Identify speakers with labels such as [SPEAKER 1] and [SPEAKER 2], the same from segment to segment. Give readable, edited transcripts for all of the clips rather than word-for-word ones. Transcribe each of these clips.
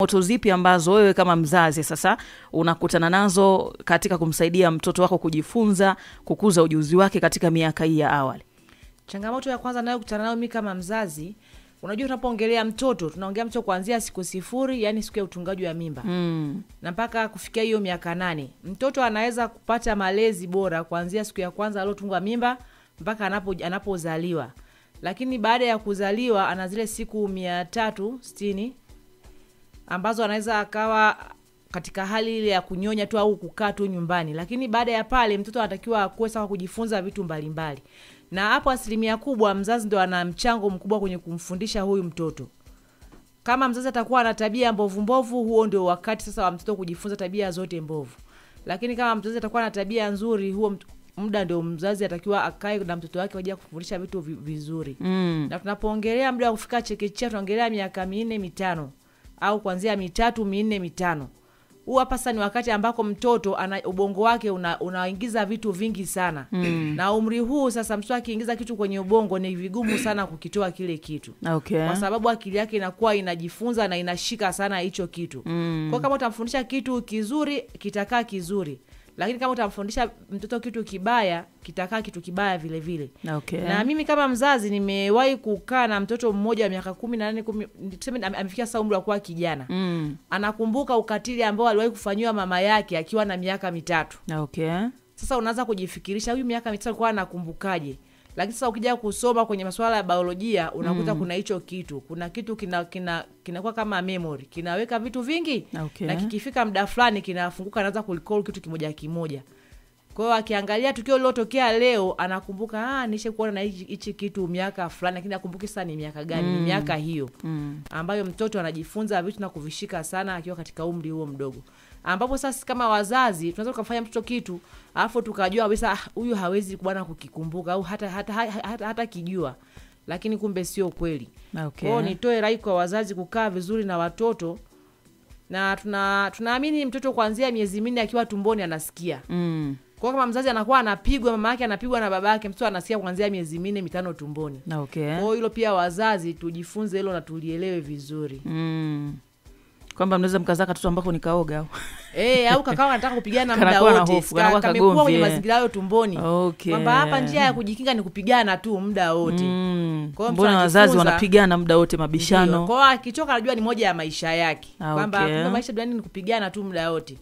[SPEAKER 1] changamoto zipi ambazo wewe kama mzazi sasa unakutana nazo katika kumsaidia mtoto wako kujifunza, kukuza ujuzi wake katika miaka hii ya awali?
[SPEAKER 2] Changamoto ya kwanza nayo kukutana nayo mimi kama mzazi, unajua tunapoongelea mtoto, tunaongea mtoto kuanzia siku 0, yani siku ya utungaji wa mimba. Na mpaka kufikia hiyo miaka 8. Mtoto anaweza kupata malezi bora kuanzia siku ya kwanza aliyotungwa mimba mpaka anapozaliwa. Lakini baada ya kuzaliwa ana zile siku 360 ambazo anaweza akawa katika hali ile ya kunyonya tu au kukaa tu nyumbani. Lakini baada ya pale mtoto anatakiwa kuwe sawa kujifunza vitu mbalimbali. Na hapo asilimia kubwa mzazi ndio ana mchango mkubwa kwenye kumfundisha huyu mtoto. Kama mzazi atakuwa na tabia mbovu, huo ndio wakati sasa wa mtoto kujifunza tabia zote mbovu. Lakini kama mzazi atakuwa na tabia nzuri, huo muda ndio mzazi atakiwa akae na mtoto wake waje kufundisha vitu vizuri. Na tunapoongelea muda wa kufika chekechea, tunaongelea miaka 4-5 au kuanzia 3-4-5. Huu hapa sasa ni wakati ambako mtoto ubongo wake unaingiza vitu vingi sana. Na umri huu sasa mtoto akiingiza kitu kwenye ubongo ni vigumu sana kukitoa kile kitu. Kwa sababu akili yake inakuwa inajifunza na inashika sana hicho kitu. Kwa kama utamfundisha kitu kizuri, kitakaa kizuri. Lakini kama utamfundisha mtoto kitu kibaya, kitakaa kitu kibaya vile vile. Na mimi kama mzazi nimewahi kukaa na mtoto mmoja wa miaka 18, tuseme amefikia sasa umri wa kuwa kijana. Anakumbuka ukatili ambao aliwahi kufanywa mama yake akiwa na miaka 3. Sasa unaanza kujifikirisha huyu miaka 3 alikuwa anakumbukaje? Lakini sasa ukija kusoma kwenye masuala ya biolojia unakuta kuna hicho kitu. Kuna kitu kinakuwa kama memory. Kinaweka vitu vingi. Na kikifika muda fulani kinafunguka, anaanza kulicall kitu kimoja kimoja. Kwa hiyo akiangalia tukio lilotokea leo anakumbuka nishe kuona na hichi kitu miaka fulani, lakini akumbuki sasa ni miaka gani. Ni miaka hiyo ambayo mtoto anajifunza vitu na kuvishika sana akiwa katika umri huo mdogo. Ambapo sasa kama wazazi tunaweza kufanya mtoto kitu alafu tukajua kabisa huyu hawezi bwana kukikumbuka au hata kijua, lakini kumbe sio kweli. Kwa hiyo nitoe rai kwa wazazi kukaa vizuri na watoto, na tunaamini mtoto kuanzia miezi 4 akiwa tumboni anasikia. Kwa kama mzazi anakuwa anapigwa, mama yake anapigwa na baba yake, mtoto anasikia kuanzia miezi 4-5 tumboni. Kwa hiyo hilo pia wazazi tujifunze hilo na tulielewe vizuri.
[SPEAKER 1] Kwamba mnaweza mkazaa katoto ambako ni kaoga au
[SPEAKER 2] au kakao anataka kupigana muda wote, kamekuwa kwenye mazingira hayo tumboni. Kwamba hapa njia ya kujikinga ni kupigana tu muda wote.
[SPEAKER 1] Kwa hiyo mbona wazazi wanapigana muda wote, mabishano?
[SPEAKER 2] Kwa hiyo akichoka anajua ni moja ya maisha yake. Kwamba maisha duniani ni kupigana tu muda wote.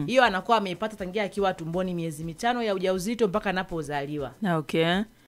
[SPEAKER 2] Hiyo anakuwa ameipata tangia akiwa tumboni miezi 5 ya ujauzito mpaka anapozaliwa.